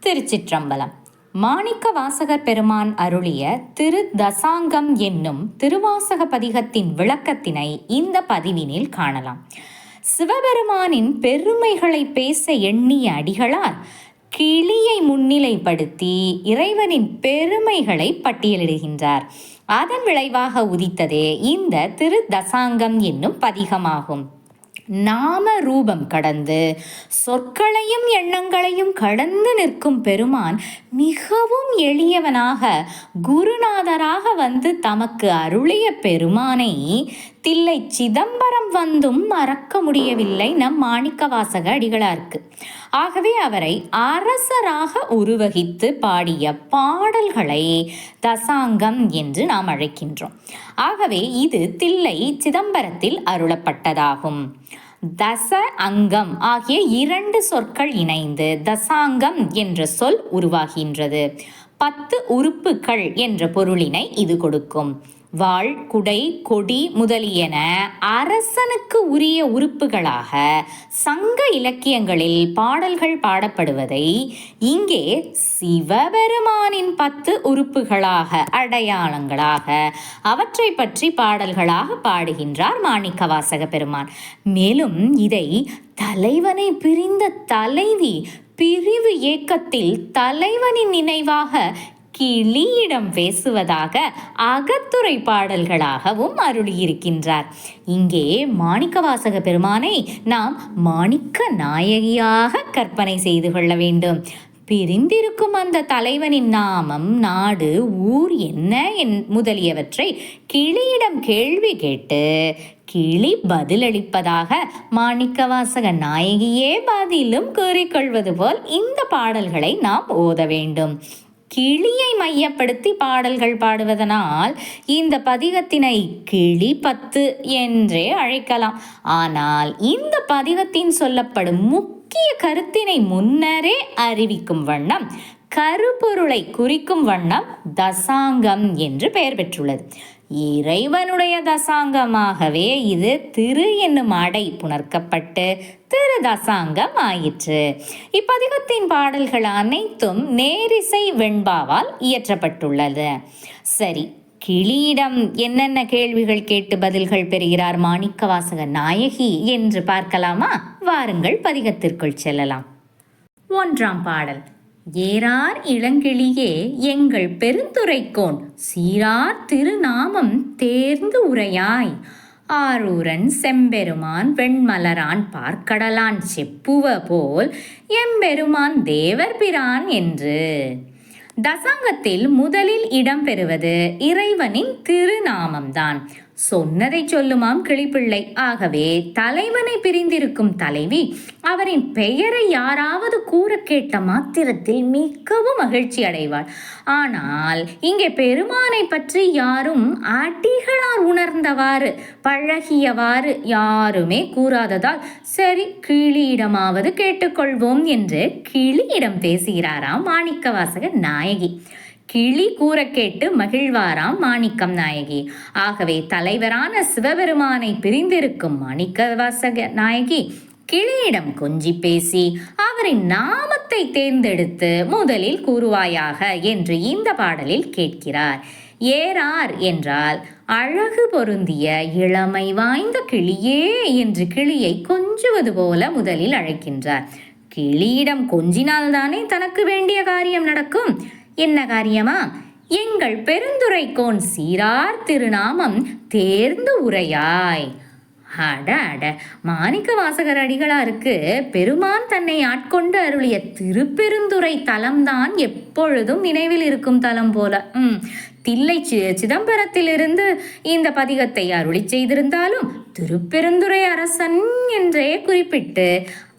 திருச்சிற்றம்பலம். மாணிக்க வாசகர் பெருமான் அருளிய திரு தசாங்கம் என்னும் திருவாசக பதிகத்தின் விளக்கத்தினை இந்த பதிவினில் காணலாம். சிவபெருமானின் பெருமைகளை பேச எண்ணிய அடிகளார் கிளியை முன்னிலைப்படுத்தி இறைவனின் பெருமைகளை பட்டியலிடுகின்றார். அதன் விளைவாக உதித்ததே இந்த திரு தசாங்கம் என்னும் பதிகமாகும். நாம ரூபம் கடந்து சொற்களையும் எண்ணங்களையும் கடந்து நிற்கும் பெருமான் மிகவும் எளியவனாக குருநாதராக வந்து தமக்கு அருளிய பெருமானை தில்லை சிதம்பரம் வந்தும் மறக்க முடியவில்லை நம் மாணிக்கவாசக அடிகளாருக்கு. ஆகவே அவரை அரசராக உருவகித்து பாடிய பாடல்களை தசாங்கம் என்று நாம் அழைக்கின்றோம். ஆகவே இது தில்லை சிதம்பரத்தில் அருளப்பட்டதாகும். தச அங்கம் ஆகிய 2 சொற்கள் இணைந்து தசாங்கம் என்ற சொல் உருவாகின்றது. 10 உறுப்புகள் என்ற பொருளினை இது கொடுக்கும். வாள், குடை, கொடி முதலியன அரசனுக்கு உரிய உறுப்புகளாக சங்க இலக்கியங்களில் பாடல்கள் பாடப்படுவதை இங்கே சிவபெருமானின் 10 உறுப்புகளாக அடையாளங்களாக அவற்றை பற்றி பாடல்களாக பாடுகின்றார் மாணிக்கவாசக பெருமான். மேலும் இதை தலைவனை பிரிந்த தலைவி பிரிவு ஏக்கத்தில் தலைவனின் நினைவாக கிளியிடம் பேசுவதாக அகத்துரை பாடல்களாகவும் அருளியிருக்கின்றார். இங்கே மாணிக்கவாசக பெருமானை நாம் மாணிக்க நாயகியாக கற்பனை செய்து கொள்ள வேண்டும். பிரிந்திருக்கும் அந்த தலைவனின் நாமம், நாடு, ஊர் என்ன முதலியவற்றை கிளியிடம் கேள்வி கேட்டு கிளி பதிலளிப்பதாக மாணிக்கவாசக நாயகியே பதிலும் கூறிக்கொள்வது போல் இந்த பாடல்களை நாம் ஓத வேண்டும். கிளியை மையப்படுத்தி பாடல்கள் பாடுவதனால் இந்த பதிகத்தினை கிளி 10 என்றே அழைக்கலாம். ஆனால் இந்த பதிகத்தின் சொல்லப்படும் முக்கிய கருத்தினை முன்னரே அறிவிக்கும் வண்ணம், கருப்பொருளை குறிக்கும் வண்ணம் தசாங்கம் என்று பெயர் பெற்றுள்ளது. இறைவனுடைய தசாங்கமாகவே இது திரு என்னும் அடை புணர்க்கப்பட்டு திரு தசாங்கம் ஆயிற்று. இப்பதிகத்தின் பாடல்கள் அனைத்தும் நேரிசை வெண்பாவால் இயற்றப்பட்டுள்ளது. சரி, கிளியிடம் என்னென்ன கேள்விகள் கேட்டு பதில்கள் பெறுகிறார் மாணிக்கவாசக நாயகி என்று பார்க்கலாமா? வாருங்கள் பதிகத்திற்குள் செல்லலாம். 1ஆம் பாடல். ஏறார் இளங்கிளியே எங்கள் பெருந்துரைக்கோன் சீரார் திருநாமம் தேர்ந்து உரையாய் ஆரூரன் செம்பெருமான் வெண்மலரான் பார்க்கடலான் செப்புவ போல் எம்பெருமான் தேவர் பிரான் என்று. தசாங்கத்தில் முதலில் இடம்பெறுவது இறைவனின் திருநாமம்தான். சொன்னதை சொல்லுமாம் கிளிப்பிள்ளை. ஆகவே தலைவனை பிரிந்திருக்கும் தலைவி அவரின் பெயரை யாராவது கூற கேட்ட மாத்திரத்தில் மிகவும் மகிழ்ச்சி அடைவாள். ஆனால் இங்கே பெருமானை பற்றி யாரும் அடிகளார் உணர்ந்தவாறு பழகியவாறு யாருமே கூறாததால் சரி, கிளியிடமாவது கேட்டுக்கொள்வோம் என்று கிளியிடம் பேசுகிறாராம் மாணிக்கவாசக நாயகி. கிளி கூற கேட்டு மகிழ்வாராம் மாணிக்கம் நாயகி. ஆகவே தலைவரான சிவபெருமானை பிரிந்திருக்கும் மாணிக்கவாசக நாயகி கிளியிடம் கொஞ்சி பேசி அவரின் நாமத்தை தேர்ந்தெடுத்து முதலில் கூறுவாயாக என்று இந்த பாடலில் கேட்கிறார். ஏறார் என்றால் அழகு பொருந்திய இளமை வாய்ந்த கிளியே என்று கிளியை கொஞ்சுவது போல முதலில் அழைக்கின்றார். கிளியிடம் கொஞ்சினால்தானே தனக்கு வேண்டிய காரியம் நடக்கும். என்ன காரியமா? எங்கள் பெருந்துரைக்கோன் சீரார் திருநாமம் தேர்ந்து உரையாய். அட அட, மாணிக்க வாசகர் அடிகளாருக்கு பெருமான் தன்னை ஆட்கொண்டு அருளிய திருப்பெருந்துறை தலம்தான் எப்பொழுதும் நினைவில் இருக்கும் தலம் போல. தில்லை சிதம்பரத்திலிருந்து இந்த பதிகத்தை அருளி செய்திருந்தாலும் திருப்பெருந்துறை அரசன் என்றே குறிப்பிட்டு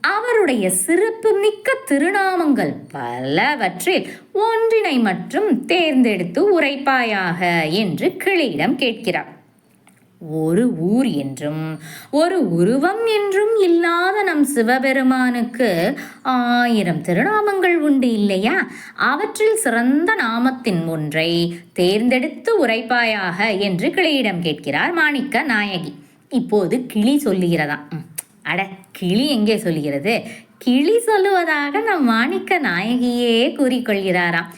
அவருடைய சிறப்பு மிக்க திருநாமங்கள் பலவற்றில் ஒன்றினை மட்டும் தேர்ந்தெடுத்து உரைப்பாயாக என்று கிளியிடம் கேட்கிறார். ஒரு ஊர் என்றும் ஒரு உருவம் என்றும் இல்லாத நம் சிவபெருமானுக்கு 1000 திருநாமங்கள் உண்டு இல்லையா? அவற்றில் சிறந்த நாமத்தின் ஒன்றை தேர்ந்தெடுத்து உரைப்பாயாக என்று கிளியிடம் கேட்கிறார் மாணிக்க நாயகி. இப்போது கிளி சொல்லுகிறதா? அட, கிளி எங்கே சொல்லுகிறது? கிளி சொல்லுவதாக நம் மாணிக்க நாயகியே கூறிக்கொள்கிறாராம்.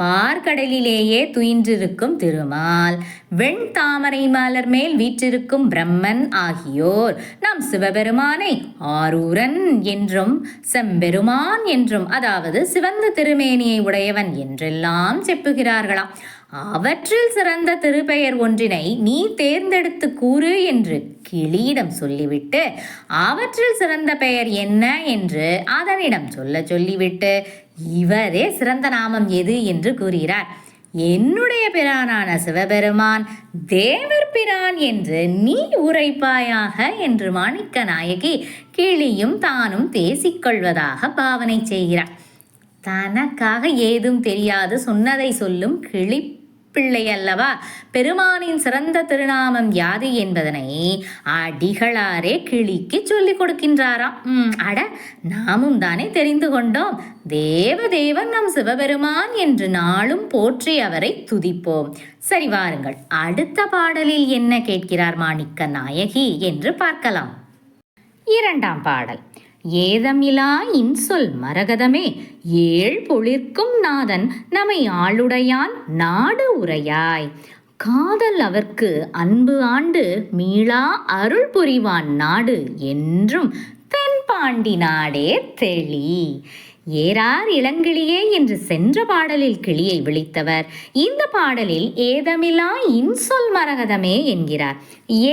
பார்க்கடலிலேயே துயின்றிருக்கும் திருமால், வெண் தாமரை மலர் மேல் வீற்றிருக்கும் பிரம்மன் ஆகியோர் நம் சிவபெருமானை ஆரூரன் என்றும் செம்பெருமான் என்றும், அதாவது சிவந்த திருமேனியை உடையவன் என்றெல்லாம் செப்புகிறார்களாம். அவற்றில் சிறந்த திருப்பெயர் ஒன்றினை நீ தேர்ந்தெடுத்து கூறு என்று கிளியிடம் சொல்லிவிட்டு, அவற்றில் சிறந்த பெயர் என்ன என்று அதனிடம் சொல்லிவிட்டு, இவரே சிறந்த நாமம் எது என்று கூறுகிறார். என்னுடைய பிரானான சிவபெருமான் தேவர் பிரான் என்று நீ உரைப்பாயாக என்று மாணிக்க நாயகி கிளியும் தானும் பேசிக்கொள்வதாக பாவனை செய்கிறார். தனக்காக ஏதும் தெரியாது சொன்னதை சொல்லும் கிளி பிள்ளை அல்லவா பெருமானின் சிறந்த திருநாமம் யாது என்பதனை அடிகளாரே கிளிக்கு சொல்லிக் கொடுக்கின்றாராம். அட, நாமும் தானே தெரிந்து கொண்டோம். தேவதேவன் நம் சிவபெருமான் என்று நாளும் போற்றி அவரை துதிப்போம். சரி, வாருங்கள் அடுத்த பாடலில் என்ன கேட்கிறார் மாணிக்க நாயகி என்று பார்க்கலாம். 2ஆம் பாடல். ஏதமிலா இன்சொல் மரகதமே ஏழ் பொழிர்க்கும் நாதன் நமை ஆளுடையான் நாடு உரையாய், காதல் அவர்க்கு அன்பு ஆண்டு மீளா அருள் புரிவான் நாடு என்றும் தென்பாண்டி நாடே தெளி. ஏறார் இளங்கிளியே என்று சென்ற பாடலில் கிளியை விழித்தவர் இந்த பாடலில் ஏதமில்லா இன்சொல் மரகதமே என்கிறார்.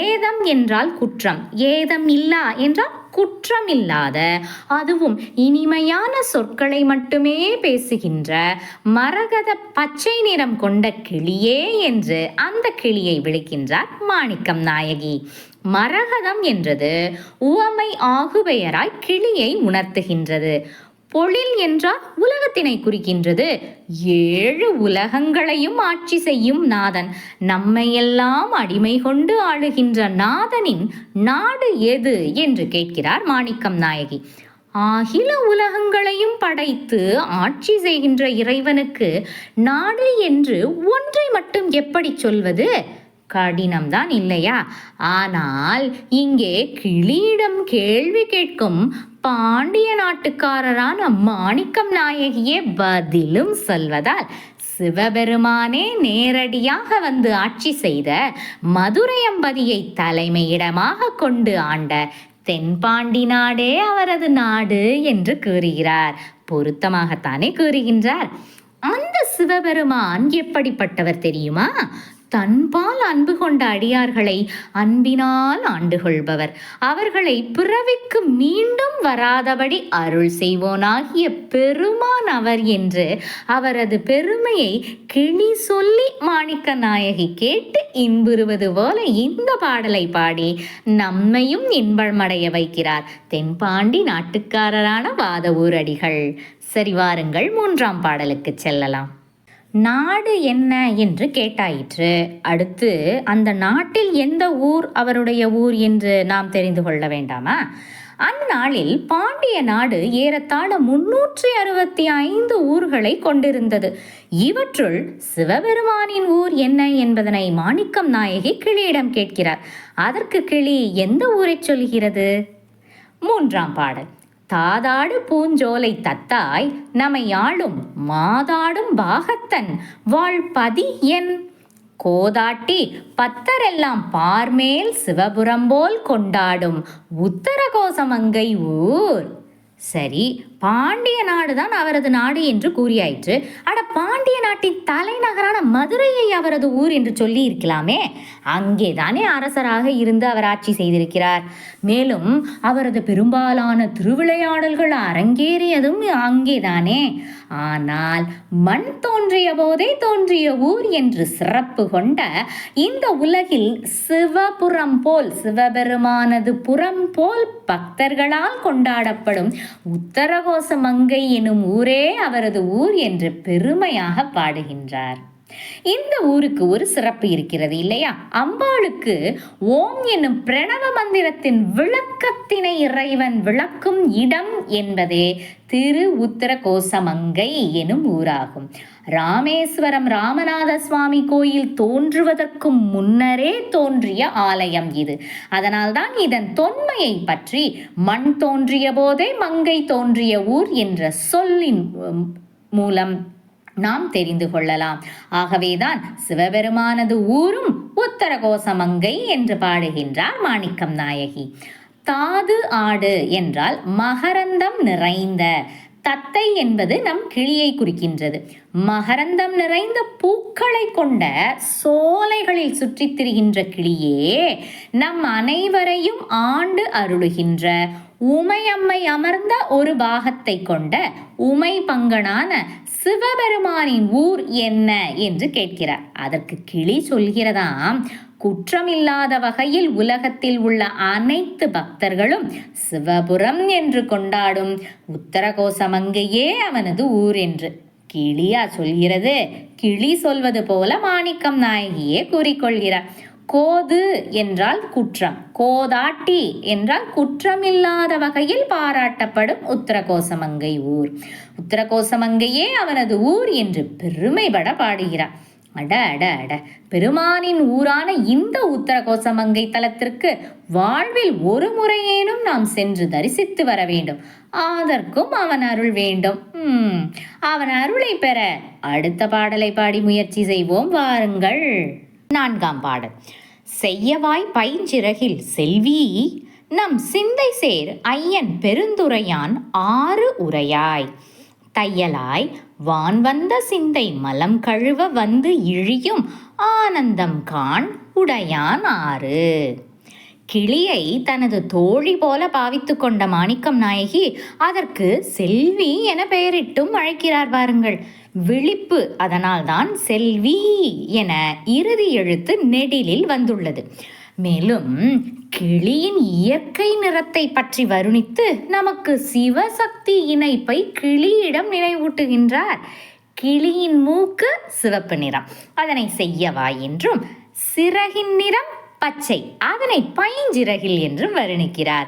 ஏதம் என்றால் குற்றம், ஏதம் இல்லா என்றால் குற்றம் இல்லாத, அதுவும் இனிமையான சொற்களை மட்டுமே பேசுகின்ற மரகத பச்சை நிறம் கொண்ட கிளியே என்று அந்த கிளியை விழிக்கின்றார் மாணிக்கம் நாயகி. மரகதம் என்றது உவமை ஆகுபெயராய் கிளியை உணர்த்துகின்றது. பொழில் என்றால் உலகத்தினை குறிக்கின்றது. 7 உலகங்களையும் ஆட்சி செய்யும் நாதன், நம்மையெல்லாம் அடிமை கொண்டு ஆளுகின்ற நாதனின் நாடு எது என்று கேட்கிறார் மாணிக்கம் நாயகி. அகில உலகங்களையும் படைத்து ஆட்சி செய்கின்ற இறைவனுக்கு நாடு என்று ஒன்றை மட்டும் எப்படி சொல்வது? கடினம்தான் இல்லையா? ஆனால் இங்கே கிளியிடம் கேள்வி கேட்கும் பாண்டிய நாட்டுக்காரரான மாணிக்கம் நாயகியே பதிலும் சொல்வதால் சிவபெருமானே நேரடியாக வந்து ஆட்சி செய்த மதுரை அம்பதியை தலைமையிடமாக கொண்டு ஆண்ட தென்பாண்டி நாடே அவரது நாடு என்று கூறுகிறார். பொருத்தமாகத்தானே கூறுகின்றார். அந்த சிவபெருமான் எப்படிப்பட்டவர் தெரியுமா? தன்பால் அன்பு கொண்ட அடியார்களை அன்பினால் ஆண்டு கொள்பவர், அவர்களை பிறவிக்கு மீண்டும் வராதபடி அருள் செய்வோனாகிய பெருமான் அவர் என்று அவரது பெருமையை கிளி சொல்லி மாணிக்க நாயகி கேட்டு இன்புறுவது போல இந்த பாடலை பாடி நம்மையும் இன்பமடைய வைக்கிறார் தென்பாண்டி நாட்டுக்காரரான வாதவூர் அடிகள். சரி, வாருங்கள் 3ஆம் பாடலுக்கு செல்லலாம். நாடு என்ன என்று கேட்டாயிற்று. அடுத்து அந்த நாட்டில் எந்த ஊர் அவருடைய ஊர் என்று நாம் தெரிந்து கொள்ள வேண்டாமா? அந்நாளில் பாண்டிய நாடு ஏறத்தாழ 365 ஊர்களை கொண்டிருந்தது. இவற்றுள் சிவபெருமானின் ஊர் என்ன என்பதனை மாணிக்கம் நாயகி கிளியிடம் கேட்கிறார். அதற்கு கிளி எந்த ஊரை சொல்கிறது? 3ஆம் பாடல். தாதாடு பூஞ்சோலை தத்தாய் நமை ஆளும் மாதாடும் பாகத்தன் வாழ்பதி என், கோதாட்டி பத்தரெல்லாம் பார்மேல் சிவபுரம்போல் கொண்டாடும் உத்தரகோசமங்கை ஊர். சரி, பாண்டிய நாடுதான் அவரது நாடு என்று கூறியாயிற்று. அட, பாண்டிய நாட்டின் தலைநகரான மதுரையை அவரது ஊர் என்று சொல்லி இருக்கலாமே. அங்கேதானே அரசராக இருந்து அவர் ஆட்சி செய்திருக்கிறார். மேலும் அவரது பெரும்பாலான திருவிளையாடல்கள் அரங்கேறியதும் அங்கேதானே. ஆனால் மண் தோன்றிய போதே தோன்றிய ஊர் என்று சிறப்பு கொண்ட இந்த உலகில் சிவபுரம் போல், சிவபெருமானது புறம் போல் பக்தர்களால் கொண்டாடப்படும் உத்தரகோசமங்கை எனும் ஊரே அவரது ஊர் என்று பெருமையாக பாடுகின்றார். இந்த ஊருக்கு ஒரு சிறப்பு இருக்கிறது இல்லையா? அம்பாளுக்கு ஓம் என்னும் பிரணவ மந்திரத்தின் விளக்கத்தினை இறைவன் விளக்கும் இடம் என்பதே திரு உத்தரகோசமங்கை எனும் ஊராகும். ராமேஸ்வரம் ராமநாத சுவாமி கோயில் தோன்றுவதற்கு முன்னரே தோன்றிய ஆலயம் இது. அதனால்தான் இதன் தொன்மையை பற்றி மண் தோன்றிய போதே மங்கை தோன்றிய ஊர் என்ற சொல்லின் மூலம் நாம் தெரிந்து கொள்ளலாம். ஆகவேதான் சிவபெருமானது ஊரும் உத்தரகோசமங்கை என்று பாடுகின்றார் மாணிக்கம் நாயகி. தாது ஆடு என்றால் மகரந்தம் நிறைந்த. தத்தை என்பது நம் கிளியை குறிக்கின்றது. மகரந்தம் நிறைந்த பூக்களை கொண்ட சோலைகளில் சுற்றித் திரிகின்ற கிளியே நம் அனைவரையும் ஆண்டு அருளுகின்ற உமையம்மை அமர்ந்த ஒரு பாகத்தை கொண்ட உமை பங்கனான சிவபெருமானின் ஊர் என்ன என்று கேட்கிறார். அதற்கு கிளி சொல்கிறதாம், குற்றமில்லாத வகையில் உலகத்தில் உள்ள அனைத்து பக்தர்களும் சிவபுரம் என்று கொண்டாடும் உத்தரகோசமங்கையே அவனது ஊர் என்று. கிளியா சொல்கிறது? கிளி சொல்வது போல மாணிக்கம் நாயகியே கூறிக்கொள்கிறார். கோது என்றால் குற்றம், கோதாட்டி என்றால் குற்றமில்லாத வகையில் பாராட்டப்படும் உத்தரகோசமங்கை ஊர். உத்தரகோசமங்கையே அவனது ஊர் என்று பெருமைப்பட பாடுகிறார். அட அட அட, பெருமானின் ஊரான இந்த உத்தரகோசமங்கை தலத்திற்கு வாழ்வில் ஒரு முறையேனும் நாம் சென்று தரிசித்து வர வேண்டும். அதற்கும் அவன் அருள் வேண்டும். அவன் அருளை பெற அடுத்த பாடலை பாடி முயற்சி செய்வோம், வாருங்கள். 4ஆம் பாடல். செய்யவாய் பைஞ்சிறகில் செல்வி நம் சிந்தை சேர் ஐயன் பெருந்துரையான் 6 உரையாய் தையலாய் வான் வந்த சிந்தை மலம் கழுவ வந்து இழியும் ஆனந்தம் காண் உடையான் 6. கிளியை தனது தோழி போல பாவித்து கொண்ட மாணிக்கம் நாயகி அதற்கு செல்வி என பெயரிட்டும் அழைக்கிறார் பாருங்கள். விழிப்பு, அதனால்தான் செல்வி என இறுதி எழுத்து நெடிலில் வந்துள்ளது. மேலும் கிளியின் இயற்கை நிறத்தை பற்றி வருணித்து நமக்கு சிவசக்தி இணைப்பை கிளியிடம் நினைவூட்டுகின்றார். கிளியின் மூக்கு சிவப்பு நிறம், அதனை செய்யவாய் என்றும், சிறகின் நிறம் பச்சை, அதனை பைஞ்சிறகில் என்றும் வருணிக்கிறார்.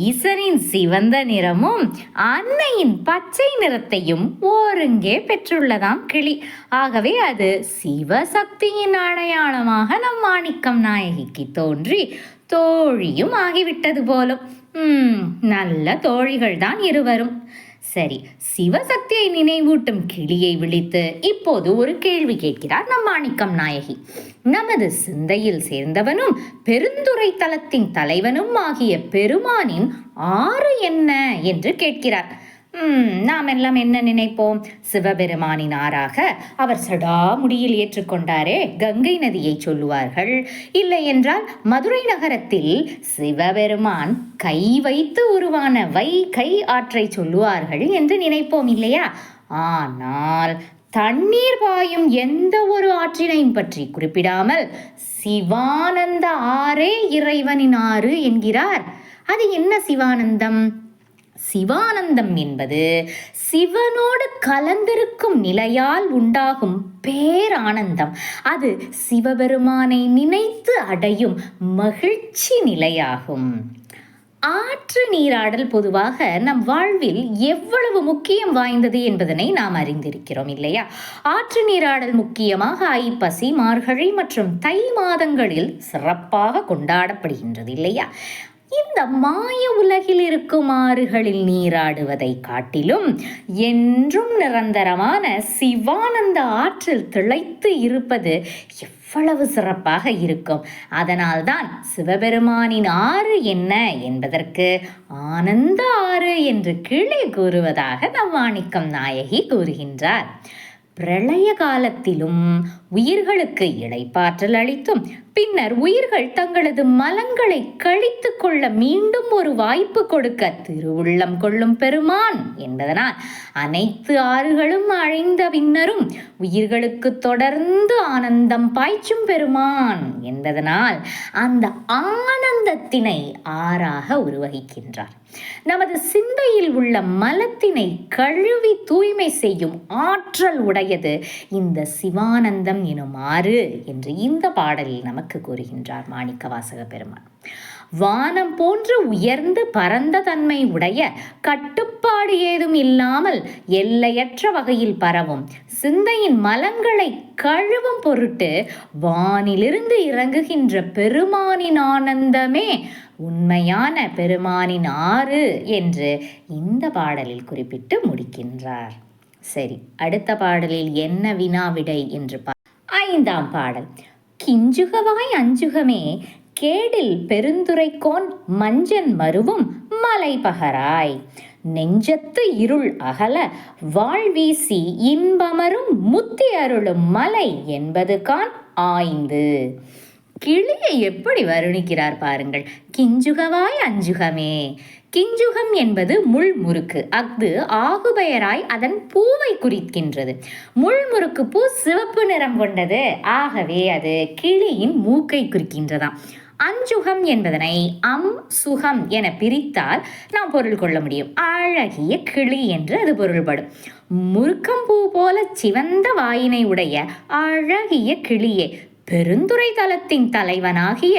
ஈசனின் சிவந்த நிறமும் அன்னையின் பச்சை நிறத்தையும் ஒருங்கே பெற்றுள்ளதாம் கிளி. ஆகவே அது சிவசக்தியின் அடையாளமாக நம் மாணிக்கம் நாயகிக்கு தோன்றி தோழியும் ஆகிவிட்டது போலும். நல்ல தோழிகள் தான் இருவரும். சரி, சிவசக்தியை நினைவூட்டும் கிளியை விழித்து இப்போது ஒரு கேள்வி கேட்கிறார் நம் மாணிக்கம் நாயகி. நமது சிந்தையில் சேர்ந்தவனும் பெருந்துறை தலத்தின் தலைவனும் ஆகிய பெருமானின் 6 என்ன என்று கேட்கிறார். நாம் எல்லாம் என்ன நினைப்போம்? சிவபெருமானின் 6ஆக அவர் சடாமுடியில் ஏற்றுக்கொண்டாரே கங்கை நதியை சொல்லுவார்கள். இல்லை என்றால் மதுரை நகரத்தில் சிவபெருமான் கை வைத்து உருவான வைகை ஆற்றை சொல்லுவார்கள் என்று நினைப்போம் இல்லையா? ஆனால் தண்ணீர் பாயும் எந்த ஒரு ஆற்றினையும் பற்றி குறிப்பிடாமல் சிவானந்த ஆறே இறைவனின் 6 என்கிறார். அது என்ன சிவானந்தம்? சிவானந்தம் என்பது சிவனோடு கலந்திருக்கும் நிலையால் உண்டாகும் பேரானந்தம். அது சிவபெருமானை நினைத்து அடையும் மகிழ்ச்சி நிலையாகும். ஆற்று நீராடல் பொதுவாக நம் வாழ்வில் எவ்வளவு முக்கியம் வாய்ந்தது என்பதனை நாம் அறிந்திருக்கிறோம் இல்லையா? ஆற்று நீராடல் முக்கியமாக ஐப்பசி, மார்கழி மற்றும் தை மாதங்களில் சிறப்பாக கொண்டாடப்படுகின்றது இல்லையா? இந்த மாய உலகில் இருக்கும் ஆறுகளில் நீராடுவதை காட்டிலும் என்றும் நிரந்தரமான சிவானந்த ஆற்றில் திளைத்து இருப்பது எவ்வளவு சிறப்பாக இருக்கும். அதனால்தான் சிவபெருமானின் 6 என்ன என்பதற்கு ஆனந்த 6 என்று கீழே கூறுவதாக நம் மாணிக்கம் நாயகி கூறுகின்றார். பிரளய காலத்திலும் உயிர்களுக்கு இளைப்பாற்றல் அளித்தும் பின்னர் உயிர்கள் தங்களது மலங்களை கழித்து கொள்ள மீண்டும் ஒரு வாய்ப்பு கொடுக்க திருவுள்ளம் கொள்ளும் பெருமான் என்பதனால் அனைத்து ஆறுகளும் அழிந்த பின்னரும் உயிர்களுக்கு தொடர்ந்து ஆனந்தம் பாய்ச்சும் பெருமான் என்பதனால் அந்த ஆனந்தத்தினை 6ஆக உருவகிக்கின்றார். நமது சிந்தையில் உள்ள மலத்தினை கழுவி தூய்மை செய்யும் ஆற்றல் உடையது இந்த சிவானந்தம் எனும் ஆறு என்று இந்த பாடலில் நமக்கு கூறுகின்றார் மாணிக்கவாசக பெருமான். வானம் போன்று உயர்ந்து பரந்த தன்மை உடைய, கட்டுப்பாடு ஏதும் இல்லாமல் எல்லையற்ற வகையில் பரவும் சிந்தையின் மலங்களை கழுவும் பொருட்டு வானிலிருந்து இறங்குகின்ற பெருமானின் ஆனந்தமே உண்மையான பெருமானின் ஆறு என்று இந்த பாடலில் குறிப்பிட்டு முடிக்கின்றார். சரி, அடுத்த பாடலில் என்ன வினாவிடை என்று 5ஆம் பாடல். கிஞ்சுகவாய் அஞ்சுகமே கேடில் பெருந்துரைக்கோன் மஞ்சன் மருவும் மலைபகராய், நெஞ்சத்து இருள் அகல வாழ்வீசி இன்பமரும் முத்தி அருளும் மலை என்பது கான் ஆய்ந்து. கிளியை எப்படி வருணிக்கிறார் பாருங்கள். கிஞ்சுகவாய் அஞ்சுகமே. கிஞ்சுகம் என்பது முள்முறுக்கு. அது ஆகுபெயராய் அதன் பூவை குறிக்கின்றது. முள்முறுக்கு பூ சிவப்பு நிறம் கொண்டது. ஆகவே அது கிளியின் மூக்கை குறிக்கின்றதாம். அஞ்சுகம் என்பதனை சுகம் என பிரித்தால் நாம் பொருள் கொள்ள முடியும். அழகிய கிளி என்று அது பொருள்படும். முறுக்கம்பூ போல சிவந்த வாயினை உடைய அழகிய கிளியே, பெருந்துறை தலத்தின் தலைவனாகிய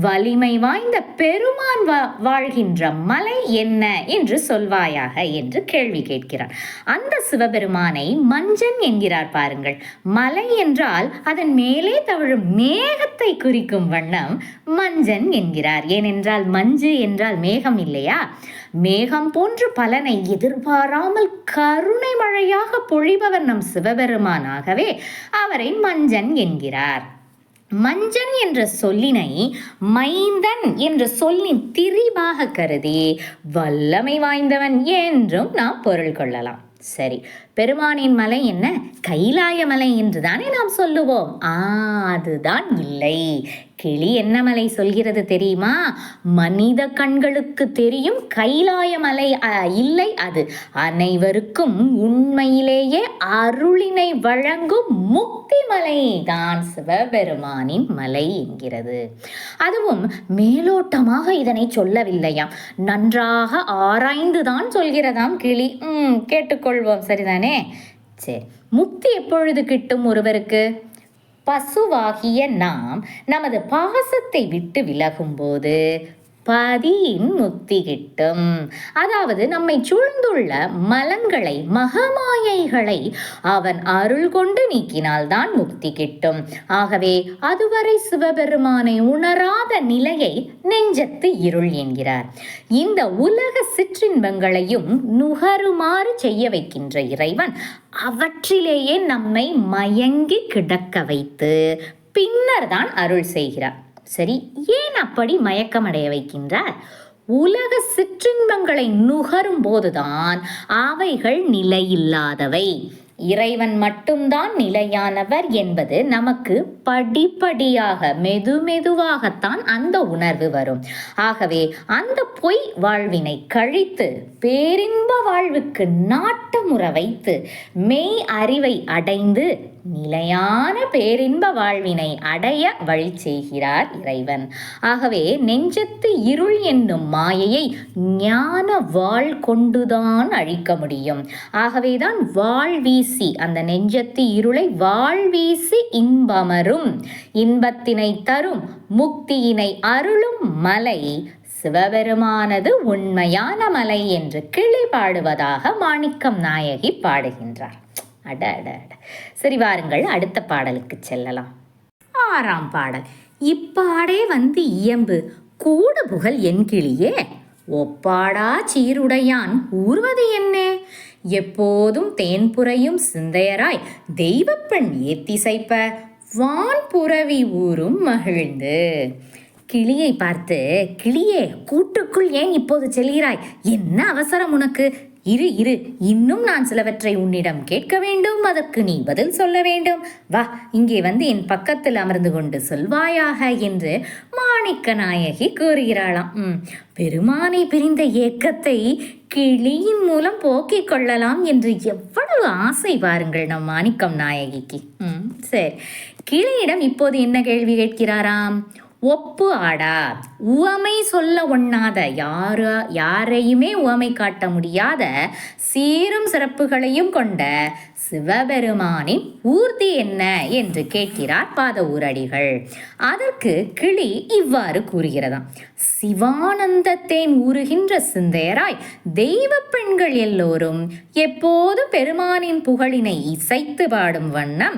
வலிமை வாய்ந்த பெருமான் வாழ்கின்ற மலை என்ன என்று சொல்வாயாக என்று கேள்வி கேட்கிறார். அந்த சிவபெருமானை மஞ்சன் என்கிறார் பாருங்கள். மலை என்றால் அதன் மேலே தவழும் மேகத்தை குறிக்கும் வண்ணம் மஞ்சன் என்கிறார். ஏனென்றால் மஞ்சு என்றால் மேகம் இல்லையா? மேகம் போன்று பலனை எதிர்பாராமல் கருணை மழையாக பொழிபவர் நம் சிவபெருமானாகவே அவரை மஞ்சன் என்கிறார். மஞ்சன் என்ற சொல்லினை மைந்தன் என்ற சொல்லின் திரிபாக கருதி வல்லமை வாய்ந்தவன் என்றும் நாம் பொருள் கொள்ளலாம். சரி, பெருமானின் மலை என்ன? கைலாய மலை என்று தானே நாம் சொல்லுவோம். அதுதான் இல்லை. கிளி என்ன மலை சொல்கிறது தெரியுமா? மனித கண்களுக்கு தெரியும் கைலாய மலை இல்லை. அது அனைவருக்கும் உண்மையிலேயே அருளினை வழங்கும் முக்தி மலை தான் சிவபெருமானின் மலை என்கிறது. அதுவும் மேலோட்டமாக இதனை சொல்லவில்லையாம், நன்றாக ஆராய்ந்துதான் சொல்கிறதாம் கிளி. கேட்டுக்கொள்வோம், சரிதானே? சரி, முக்தி எப்பொழுது கிட்டும் ஒருவருக்கு? பசுவாகிய நாம் நமது பாசத்தை விட்டு விலகும்போது பதியின் முக்தி கிட்டும். அதாவது நம்மை சூழ்ந்துள்ள மலங்களை, மகமாயைகளை அவன் அருள் கொண்டு நீக்கினால்தான் முக்தி கிட்டும். ஆகவே அதுவரை சிவபெருமானை உணராத நிலையை நெஞ்சத்து இருள் என்கிறார். இந்த உலக சிற்றின்பங்களையும் நுகருமாறு செய்ய வைக்கின்ற இறைவன் அவற்றிலேயே நம்மை மயங்கி கிடக்க வைத்து பின்னர் தான் அருள் செய்கிறார். சரி, ஏன் அப்படி மயக்கமடைய வைக்கின்றார்? உலக சிற்றின்பங்களை நுகரும் போதுதான் அவைகள் நிலையில்லாதவை, இறைவன் மட்டும்தான் நிலையானவர் என்பது நமக்கு படிப்படியாக மெதுவாகத்தான் அந்த உணர்வு வரும். ஆகவே அந்த பொய் வாழ்வினை கழித்து பேரின்ப வாழ்வுக்கு நாட்டமுற வைத்து மெய் அறிவை அடைந்து நிலையான பேரின்ப வாழ்வினை அடைய வழி செய்கிறார் இறைவன். ஆகவே நெஞ்சத்து இருள் என்னும் மாயையை ஞான வாழ் கொண்டுதான் அழிக்க முடியும். ஆகவேதான் வாழ்வீசி, அந்த நெஞ்சத்து இருளை வாழ்வீசி இன்பமரும், இன்பத்தினை தரும் முக்தியினை அருளும் மலை சிவபெருமானது உண்மையான மலை என்று கிளி பாடுவதாக மாணிக்கம் நாயகி பாடுகின்றார். அட அட அட. சரி, வாருங்கள் அடுத்த பாடலுக்கு செல்லலாம். 6ஆம் பாடல். இப்பாடே வந்து இயம்பு கூடு புகழ் என் கிளியே, ஒப்பாடா சீருடையான் ஊர்வது என்னே, எப்போதும் தேன்புரையும் சிந்தையராய் தெய்வப்பெண் ஏத்திசைப்ப வான் புரவி ஊரும் மகிழ்ந்து. கிளியை பார்த்து, கிளியே கூட்டுக்குள் ஏன் இப்போது செல்கிறாய்? என்ன அவசரம் உனக்கு? இரு இரு, இன்னும் நான் சிலவற்றை உன்னிடம் கேட்க வேண்டும், அதற்கு நீ பதில் சொல்ல வேண்டும். வா, இங்கே வந்து என் பக்கத்தில் அமர்ந்து கொண்டு சொல்வாயாக என்று மாணிக்க நாயகி கூறுகிறாளாம். பெருமானை பிரிந்த ஏக்கத்தை கிளியின் மூலம் போக்கிக் கொள்ளலாம் என்று எவ்வளவு ஆசை பாருங்கள் நம் மாணிக்கம் நாயகிக்கு. சரி, கிளியிடம் இப்போது என்ன கேள்வி கேட்கிறாராம்? ஒப்பு ஆடா, உவமை சொல்ல ஒண்ணாத, யாரையுமே உவமை காட்ட முடியாத சீரும் சிறப்புகளையும் கொண்ட சிவபெருமானின் ஊர்தி என்ன என்று கேட்கிறார் பாத ஊரடிகள். அதற்கு கிளி இவ்வாறு கூறுகிறதாம்: சிவானந்தத்தேன் ஊறுகின்ற சிந்தையராய் தெய்வ பெண்கள் எல்லோரும் எப்போது பெருமானின் புகழினை இசைத்து பாடும் வண்ணம்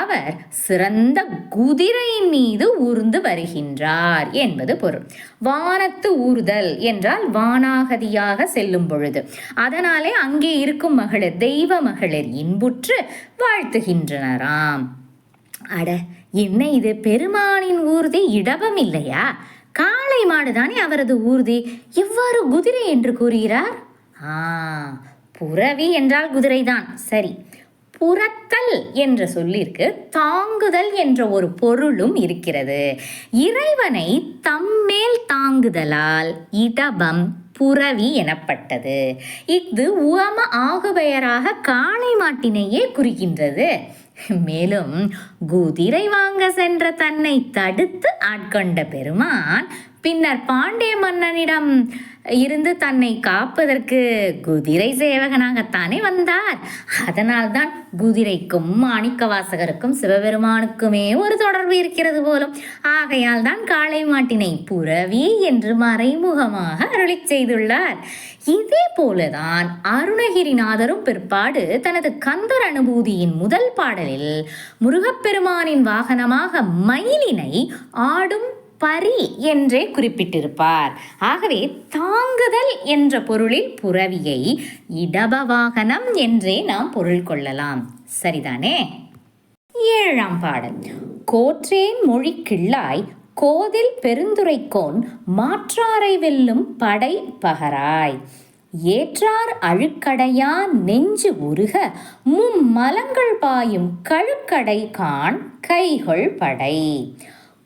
அவர் சிறந்த குதிரையின் மீது ஊர்ந்து வருகின்றார் என்பது பொருள். வானத்து ஊர்தல் என்றால் வானாகதியாக செல்லும் பொழுது, அதனாலே அங்கே இருக்கும் மகளிர் தெய்வ மகளிர் இன்புற்று வாழ்த்துகின்றனராம். அட, என்ன இது, பெருமானின் ஊர்தி இடபம் இல்லையா? காளை மாடுதானே அவரது ஊர்தி, எவ்வாறு குதிரை என்று கூறுகிறார்? புரவி என்றால் குதிரைதான், சரி. புறத்தல் என்ற சொல்லிற்கு தாங்குதல் என்ற ஒரு பொருளும் இருக்கிறது. இறைவனை தம்மேல் தாங்குதலால் இடபம் புரவி எனப்பட்டது. இது உவம ஆகுபெயராக காளை மாட்டினையே குறிக்கின்றது. மேலும் குதிரை வாங்க சென்ற தன்னை தடுத்து ஆட்கொண்ட பெருமான் பின்னர் பாண்டிய மன்னனிடம் இருந்து தன்னை காப்பதற்கு குதிரை சேவகனாகத்தானே வந்தார். அதனால்தான் குதிரைக்கும் மாணிக்கவாசகருக்கும் சிவபெருமானுக்குமே ஒரு தொடர்பு இருக்கிறது போலும். ஆகையால் தான் காளை மாட்டினை புரவி என்று மறைமுகமாக அருளி செய்துள்ளார். இதே போலதான் அருணகிரிநாதரும் பிற்பாடு தனது கந்தர் அனுபூதியின் முதல் பாடலில் முருகப்பெருமானின் வாகனமாக மயிலினை ஆடும் பரி என்றே குறிப்பிட்டிருப்பார். ஆகவே தாங்குதல் என்ற பொருளில் புரவியை இடப வாகனம் என்றே நாம் பொருள் கொள்ளலாம். சரிதானே? 7ஆம் பாடல். கோற்றேன் மொழி கிள்ளாய் கோதில் பெருந்துரைக்கோன் மாற்றாரை வெல்லும் படை பகராய் ஏற்றார் அழுக்கடையா நெஞ்சு உருக மும்மலங்கள் பாயும் கழுக்கடை காண் கைகொள் படை.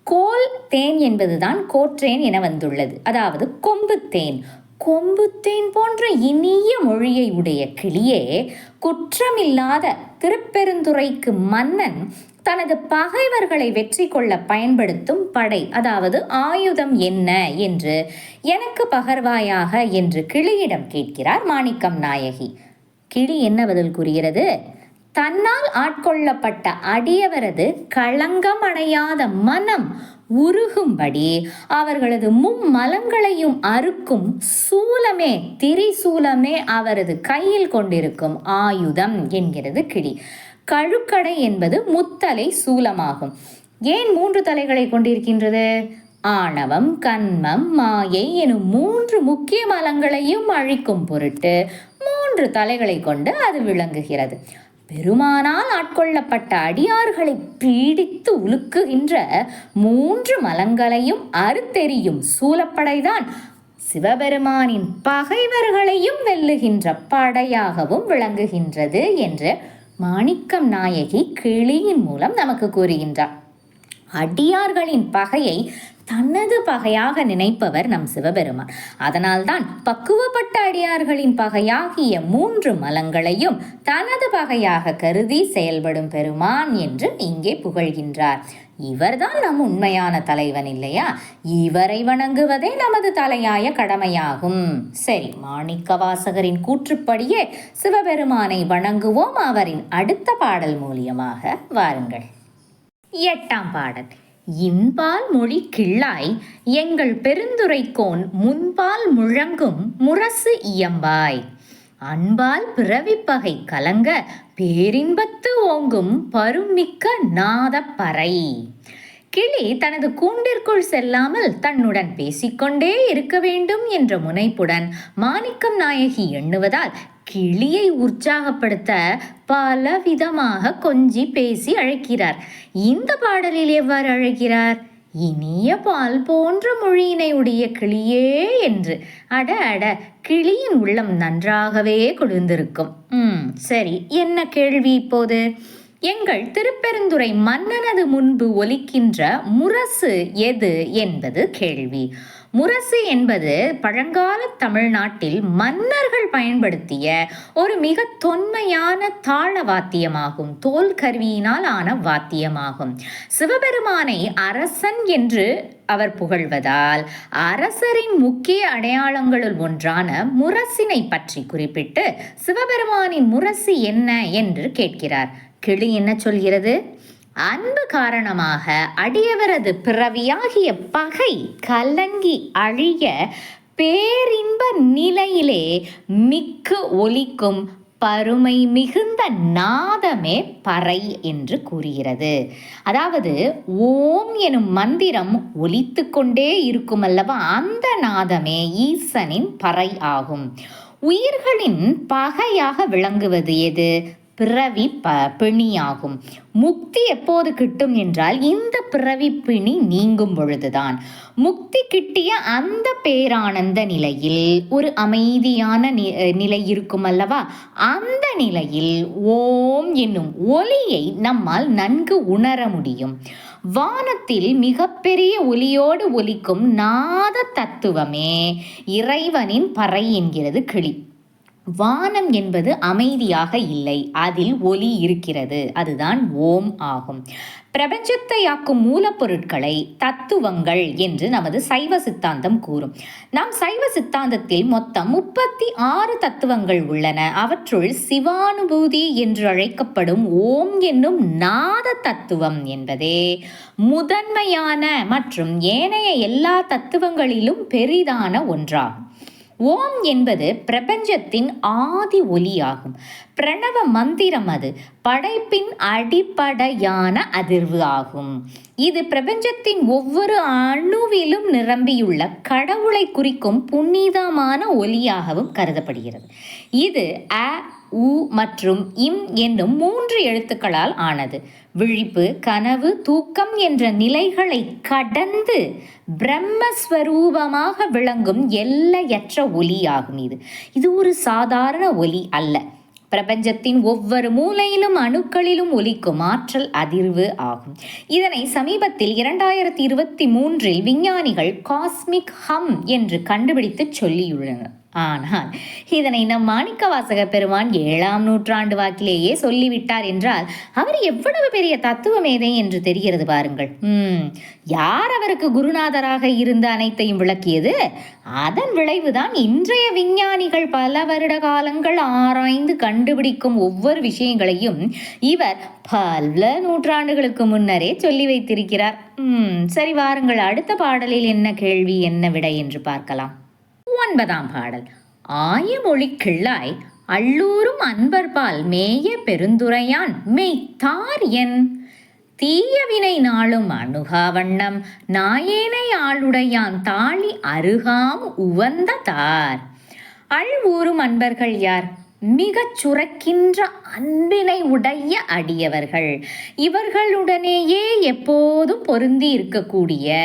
கோல் தேன் என்பதுதான் கோற்றேன் என வந்துள்ளது. அதாவது கொம்புத்தேன். கொம்புத்தேன் போன்ற இனிய மொழியை உடைய கிளியே, குற்றமில்லாத திருப்பெருந்துறைக்கு மன்னன் தனது பகைவர்களை வெற்றி கொள்ள பயன்படுத்தும் படை, அதாவது ஆயுதம் என்ன என்று எனக்கு பகர்வாயாக என்று கிளியிடம் கேட்கிறார் மாணிக்கம் நாயகி. கிளி என்ன பதில் கூறுகிறது? தன்னால் ஆட்கொள்ளப்பட்ட அடியவரது களங்கம் அடையாத மனம் உருகும்படி அவர்களது மும்மலங்களையும் அறுக்கும் சூலமே, திரிசூலமே அவரது கையில் கொண்டிருக்கும் ஆயுதம் என்கிறது கிளி. கழுக்கடை என்பது முத்தலை சூலமாகும். ஏன் 3 தலைகளை கொண்டிருக்கின்றது? ஆணவம், கன்மம், மாயை எனும் 3 முக்கிய மலங்களையும் அழிக்கும் பொருட்டு 3 தலைகளை கொண்டு அது விளங்குகிறது. பெருமானால் ஆட்கொள்ளப்பட்ட அடியார்களை பீடித்து உலுக்குகின்ற 3 மலங்களையும் அறுத்தெறியும் சூலப்படைதான் சிவபெருமானின் பகைவர்களையும் வெல்லுகின்ற படையாகவும் விளங்குகின்றது என்று மாணிக்கம் நாயகி கிளியின் மூலம் நமக்கு கூறுகின்றார். அடியார்களின் பகையை தனது பகையாக நினைப்பவர் நம் சிவபெருமான். அதனால்தான் பக்குவப்பட்ட அடியார்களின் பகையாகிய 3 மலங்களையும் தனது பகையாக கருதி செயல்படும் பெருமான் என்று இங்கே புகழ்கின்றார். இவர்தான் நம் உண்மையான தலைவன் இல்லையா? இவரை வணங்குவதே நமது தலையாய கடமையாகும். சரி, மாணிக்கவாசகரின் கூற்றுப்படியே சிவபெருமானை வணங்குவோம். அவரின் அடுத்த பாடல் மூலியமாக வாருங்கள். 8ஆம் பாடல். இன்பால் மொழி கிள்ளாய் எங்கள் பெருந்துரைக்கோன் முன்பால் முழங்கும் முரசு இயம்பாய் அன்பால் பிறவிப்பகை கலங்க பேரின்பத்து ஓங்கும் பருமிக்க நாதப்பறை. கிளி தனது கூண்டிற்குள் செல்லாமல் தன்னுடன் பேசிக்கொண்டே இருக்க வேண்டும் என்ற முனைப்புடன் மாணிக்கம் நாயகி எண்ணுவதால் கிளியை உற்சாகப்படுத்த பல விதமாக கொஞ்சி பேசி அழைக்கிறார். இந்த பாடலில் எவ்வாறு அழைக்கிறார்? இனிய பால் போன்ற மொழியினை உடைய கிளியே என்று. அட அட, கிளியின் உள்ளம் நன்றாகவே குளிர்ந்திருக்கும். சரி, என்ன கேள்வி இப்போது? எங்கள் திருப்பெருந்துறை மன்னனது முன்பு ஒலிக்கின்ற முரசு எது என்பது கேள்வி. முரசு என்பது பழங்கால தமிழ்நாட்டில் மன்னர்கள் பயன்படுத்திய ஒரு மிக தொன்மையான தாள வாத்தியமாகும். தோல் கருவியினால் ஆன வாத்தியமாகும். சிவபெருமானை அரசன் என்று அவர் புகழ்வதால் அரசரின் முக்கிய அடையாளங்களுள் ஒன்றான முரசினை பற்றி குறிப்பிட்டு சிவபெருமானின் முரசு என்ன என்று கேட்கிறார். கிளி என்ன சொல்கிறது? அன்பு காரணமாக அடியவரது பிறவியாகிய பகை கலங்கி அழிய பேரின்ப நிலையிலே மிக்கு ஒலிக்கும் பருமை மிகுந்த நாதமே பறை என்று கூறுகிறது. அதாவது ஓம் எனும் மந்திரம் ஒலித்து கொண்டே இருக்கும் அல்லவா, அந்த நாதமே ஈசனின் பறை ஆகும். உயிர்களின் பகையாக விளங்குவது எது? பிறவி பிணியாகும். முக்தி எப்போது கிட்டும் என்றால் இந்த பிறவி பிணி நீங்கும் பொழுதுதான். முக்தி கிட்டிய அந்த பேரானந்த நிலையில் ஒரு அமைதியான நிலை இருக்கும் அல்லவா, அந்த நிலையில் ஓம் என்னும் ஒலியை நம்மால் நன்கு உணர முடியும். வானத்தில் மிகப்பெரிய ஒலியோடு ஒலிக்கும் நாத தத்துவமே இறைவனின் பறை என்கிறது கிளி. வானம் என்பது அமைதியாக இல்லை, அதில் ஒலி இருக்கிறது, அதுதான் ஓம் ஆகும். பிரபஞ்சத்தை ஆக்கும் மூலப்பொருட்களை தத்துவங்கள் என்று நமது சைவ சித்தாந்தம் கூறும். நாம் சைவ சித்தாந்தத்தில் மொத்தம் 36 தத்துவங்கள் உள்ளன. அவற்றுள் சிவானுபூதி என்று அழைக்கப்படும் ஓம் என்னும் நாத தத்துவம் என்பதே முதன்மையான மற்றும் ஏனைய எல்லா தத்துவங்களிலும் பெரிதான ஒன்றாகும். ஓம் என்பது பிரபஞ்சத்தின் ஆதி ஒலியாகும். பிரணவ மந்திரம் அது படைப்பின் அடிப்படையான அதிர்வு ஆகும். இது பிரபஞ்சத்தின் ஒவ்வொரு அணுவிலும் நிரம்பியுள்ள கடவுளை குறிக்கும் புனிதமான ஒலியாகவும் கருதப்படுகிறது. இது அ, உ மற்றும் இம் என்னும் 3 எழுத்துக்களால் ஆனது. விழிப்பு, கனவு, தூக்கம் என்ற நிலைகளை கடந்து பிரம்மஸ்வரூபமாக விளங்கும் எல்லையற்ற ஒலியாகும். இது ஒரு சாதாரண ஒலி அல்ல. பிரபஞ்சத்தின் ஒவ்வொரு மூலையிலும் அணுக்களிலும் ஒலிக்கும் ஆற்றல் அதிர்வு ஆகும். இதனை சமீபத்தில் 2023 விஞ்ஞானிகள் காஸ்மிக் ஹம் என்று கண்டுபிடித்து சொல்லியுள்ளனர். ஆனால் இதனை நம் மாணிக்கவாசக பெருமான் 7ஆம் நூற்றாண்டு வாக்கிலேயே சொல்லிவிட்டார் என்றால் அவர் எவ்வளவு பெரிய தத்துவ மேதை என்று தெரிகிறது பாருங்கள். யார் அவருக்கு குருநாதராக இருந்து அனைத்தையும் விளக்கியது? அதன் விளைவுதான் இன்றைய விஞ்ஞானிகள் பல வருட காலங்கள் ஆராய்ந்து கண்டுபிடிக்கும் ஒவ்வொரு விஷயங்களையும் இவர் பல நூற்றாண்டுகளுக்கு முன்னரே சொல்லி வைத்திருக்கிறார். சரி, வாருங்கள் அடுத்த பாடலில் என்ன கேள்வி என்ன விடை என்று பார்க்கலாம். 9ஆம் பாடல். ஆயமொழி கிள்ளாய் அள்ளூரும் அன்பர்பால் மேய பெருந்துரையான் மெய்த்தார் என் தீயவினை நாளும் அணுகா வண்ணம் நாயேனை ஆளுடையான் தாளி அருகாம் உவந்த தார். அள்வூரும் அன்பர்கள் யார்? மிகச் சுரக்கின்ற அன்பினை உடைய அடியவர்கள். இவர்களுடனேயே எப்போதும் பொருந்தி இருக்கக்கூடிய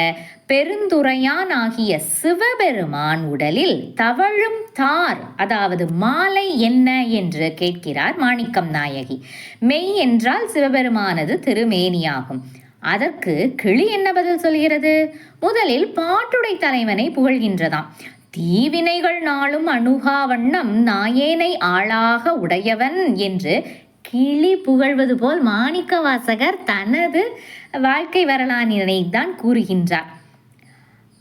பெருந்துரையான் ஆகிய சிவபெருமான் உடலில் தவழும் தார், அதாவது மாலை என்ன என்று கேட்கிறார் மாணிக்கம் நாயகி. மெய் என்றால் சிவபெருமானது திருமேனியாகும். அதற்கு கிளி என்ன பதில் சொல்கிறது? முதலில் பாட்டுடை தலைவனை புகழ்கின்றதாம். தீவினைகள் நாளும் அணுகா வண்ணம் நாயேனை ஆளாக உடையவன் என்று கிளி புகழ்வது போல் மாணிக்க வாசகர் தனது வாழ்க்கை வரலாற்றினை தான் கூறுகின்றார்.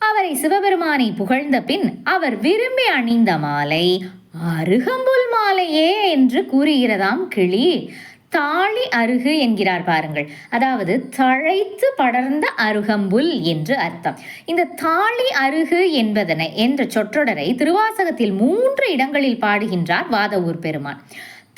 அவரை சிவபெருமானை புகழ்ந்த பின் அவர் விரும்பி அணிந்த மாலை அருகம்புல் மாலையே என்று கூறுகிறதாம் கிளி. தாளி அருகு என்கிறார் பாருங்கள், அதாவது தழைத்து படர்ந்த அருகம்புல் என்று அர்த்தம். இந்த தாளி அருகு என்பதனை என்ற சொற்றொடரை திருவாசகத்தில் 3 இடங்களில் பாடுகின்றார் வாதவூர் பெருமான்.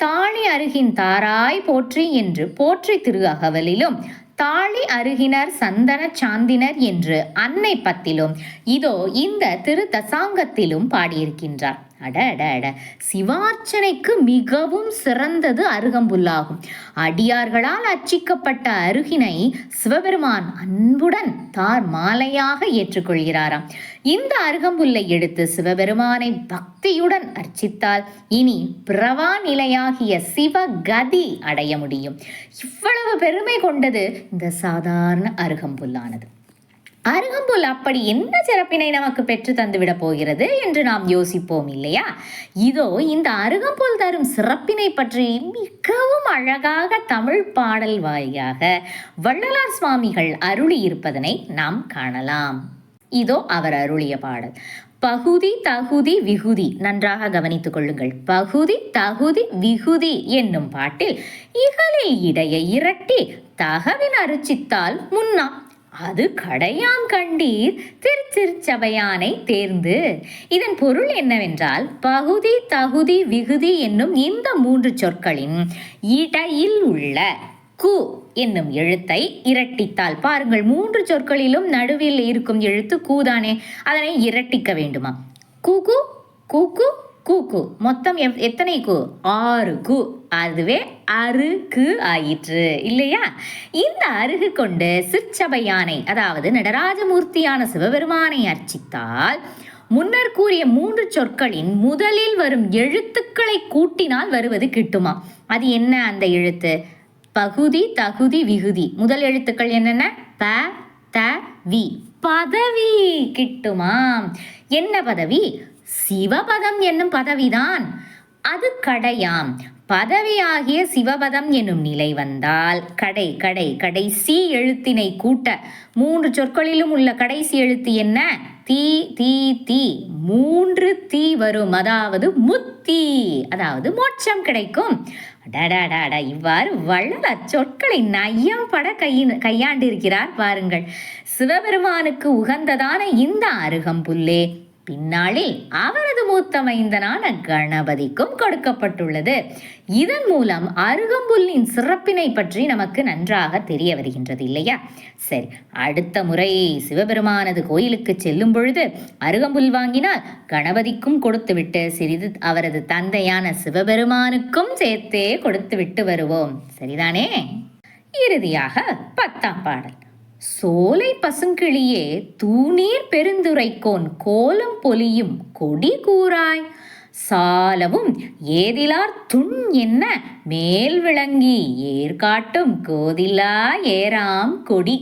தாளி அருகின் தாராய் போற்றி என்று போற்றி திரு அகவலிலும், தாளி அருகினர் சந்தன சாந்தினர் என்று அன்னை பத்திலும், இதோ இந்த திரு தசாங்கத்திலும் பாடியிருக்கின்றார். அட அட அட, சிவார்ச்சனைக்கு மிகவும் சிறந்தது அருகம்புல்லாகும். அடியார்களால் அர்ச்சிக்கப்பட்ட அருகினை சிவபெருமான் அன்புடன் தார் மாலையாக ஏற்றுக்கொள்கிறாராம். இந்த அருகம்புல்லை எடுத்து சிவபெருமானை பக்தியுடன் அர்ச்சித்தால் இனி பிரவா நிலையாகிய சிவகதி அடைய முடியும். இவ்வளவு பெருமை கொண்டது இந்த சாதாரண அருகம்புல்லானது. அருகம்புல் அப்படி என்ன சிறப்பினை நமக்கு பெற்று தந்துவிட போகிறது என்று நாம் யோசிப்போம் இல்லையா? இதோ இந்த அருகம்புல் தரும் சிறப்பினை பற்றி மிகவும் அழகாக தமிழ் பாடல் வாயிலாக வள்ளலார் சுவாமிகள் அருளி இருப்பதனை நாம் காணலாம். இதோ அவர் அருளிய பாடல். பகுதி தகுதி விகுதி, நன்றாக கவனித்துக் கொள்ளுங்கள். பகுதி தகுதி விகுதி என்னும் பாட்டில் இகலில் இடையை இரட்டி தகவின் அருச்சித்தால் முன்னா அது கடையாம் கண்டீர் திருச்சிற்சபையானை தேர்ந்து. இதன் பொருள் என்னவென்றால், பகுதி தகுதி விகுதி என்னும் இந்த 3 சொற்களின் இடையில் உள்ள கு என்னும் எழுத்தை இரட்டித்தால், பாருங்கள் 3 சொற்களிலும் நடுவில் இருக்கும் எழுத்து கூதானே, அதனை இரட்டிக்க வேண்டுமா? குகு குகு கூக்கு, மொத்தம் எத்தனை கு? 6 கு. அதுவே அருகு ஆயிற்று இல்லையா? இந்த அருகு கொண்டு சிற்சபை யானை, அதாவது நடராஜமூர்த்தியான சிவபெருமானை அர்ச்சித்தால் முன்னர் கூறிய 3 சொற்களின் முதலில் வரும் எழுத்துக்களை கூட்டினால் வருவது கிட்டுமா? அது என்ன அந்த எழுத்து? பகுதி தகுதி விகுதி. முதல் எழுத்துக்கள் என்னென்ன? ப த வி. பதவி கிட்டுமாம். என்ன பதவி? சிவபதம் என்னும் பதவிதான். அது கடையாம். பதவியாகிய சிவபதம் என்னும் நிலை வந்தால் கடைசி எழுத்தினை கூட்ட 3 சொற்களிலும் உள்ள கடைசி எழுத்து என்ன? தீ தீ தீ. 3 தீ வரும். அதாவது முத்தி, அதாவது மோட்சம் கிடைக்கும். டடாடாடா, இவ்வாறு வள்ளலார் சொற்களை நயம் பட கையாண்டிருக்கிறார் பாருங்கள். சிவபெருமானுக்கு உகந்ததான இந்த அருகம்புல்லே பின்னாளில் அவரது மூத்த மைந்தனான கணபதிக்கும் கொடுக்கப்பட்டுள்ளது. இதன் மூலம் அருகம்புல்லின் சிறப்பினை பற்றி நமக்கு நன்றாக தெரிய வருகின்றது இல்லையா? சரி, அடுத்த முறை சிவபெருமானது கோயிலுக்கு செல்லும் பொழுது அருகம்புல் வாங்கினால் கணபதிக்கும் கொடுத்துவிட்டு சிறிது அவரது தந்தையான சிவபெருமானுக்கும் சேர்த்தே கொடுத்து விட்டு வருவோம். சரிதானே? இறுதியாக 10ஆம் பாடல். சோலை பசுங்கிளியே தூணீர் பெருந்துரைக்கோன் கோலம் பொலியும் கொடி கூறாய் சாலவும் ஏதிலார் துண் என்ன மேல் விளங்கி ஏற்காட்டும் கோதிலா ஏராம் கொடி.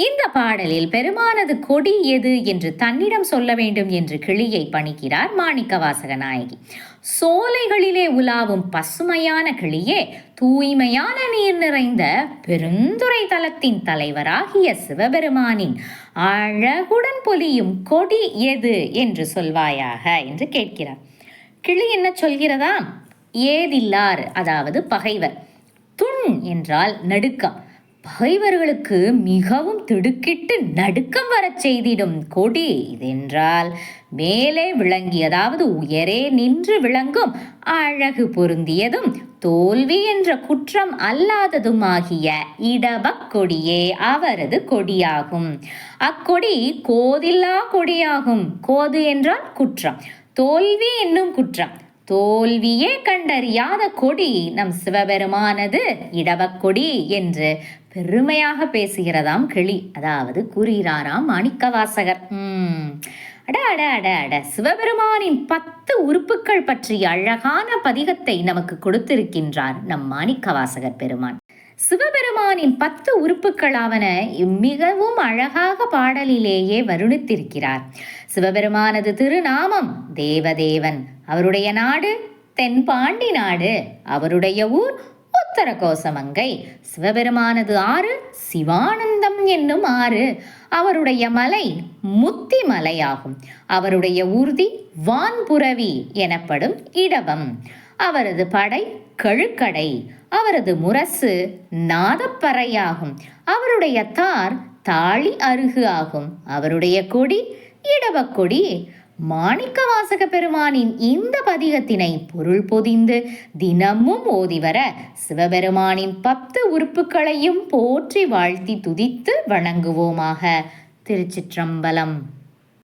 இந்த பாடலில் பெருமானது கொடி எது என்று தன்னிடம் சொல்ல வேண்டும் என்று கிளியை பணிக்கிறார் மாணிக்கவாசக நாயகி. சோலைகளிலே உலாவும் பசுமையான கிளியே, தூய்மையான நீர் நிறைந்த பெருந்துறை தலத்தின் தலைவராகிய சிவபெருமானின் அழகுடன் பொலியும் கொடி எது என்று சொல்வாயாக என்று கேட்கிறார். கிளி என்ன சொல்கிறதா? ஏதில்லார், அதாவது பகைவர். துண் என்றால் நடுக்கம். பகைவர்களுக்கு மிகவும் திடுக்கிட்டு நடுக்கம் வரச் செய்திடும் கொடி இதென்றால் மேலே விளங்கி, அதாவது உயரே நின்று விளங்கும் அழகு பொருந்தியதும் தோல்வி என்ற குற்றம் அல்லாததுமாகிய இடபக் கொடியே அவரது கொடியாகும். அக்கொடி கோதில்லா கொடியாகும். கோது என்றால் குற்றம், தோல்வி என்னும் குற்றம். தோல்வியே கண்டறியாத கொடி நம் சிவபெருமானது இடபக்கொடி என்று பெருமையாக பேசுகிறதாம் கிளி. அதாவது கூறுகிறாராம் மாணிக்கவாசகர். சிவபெருமானின் 10 உறுப்புகள் பற்றி அழகான பதிகத்தை நமக்கு கொடுத்திருக்கின்றார் நம் மாணிக்கவாசகர் பெருமான். சிவபெருமானின் 10 உறுப்புகளாவன மிகவும் அழகாக பாடலிலேயே வருணித்திருக்கிறார். சிவபெருமானது திருநாமம் தேவதேவன், அவருடைய நாடு தென்பாண்டி நாடு, அவருடைய ஊர் உத்தர கோசமங்கை. சிவபெருமானது ஆறு சிவானந்தம் என்னும் ஆறு, அவருடைய மலை முத்தி மலையாகும். அவருடைய ஊர்தி வான்புரவி எனப்படும் இடவம். அவரது படை கழுக்கடை, அவரது முரசு நாதப்பறையாகும். அவருடைய தார் தாளி அருகு ஆகும். அவருடைய கொடி இடவக்கொடி. மாணிக்கவாசக பெருமானின் இந்த பதிகத்தினை பொருள் பொதிந்து தினமும் ஓதிவர சிவபெருமானின் 10 உறுப்புகளையும் போற்றி வாழ்த்தி துதித்து வணங்குவோமாக. திருச்சிற்றம்பலம்.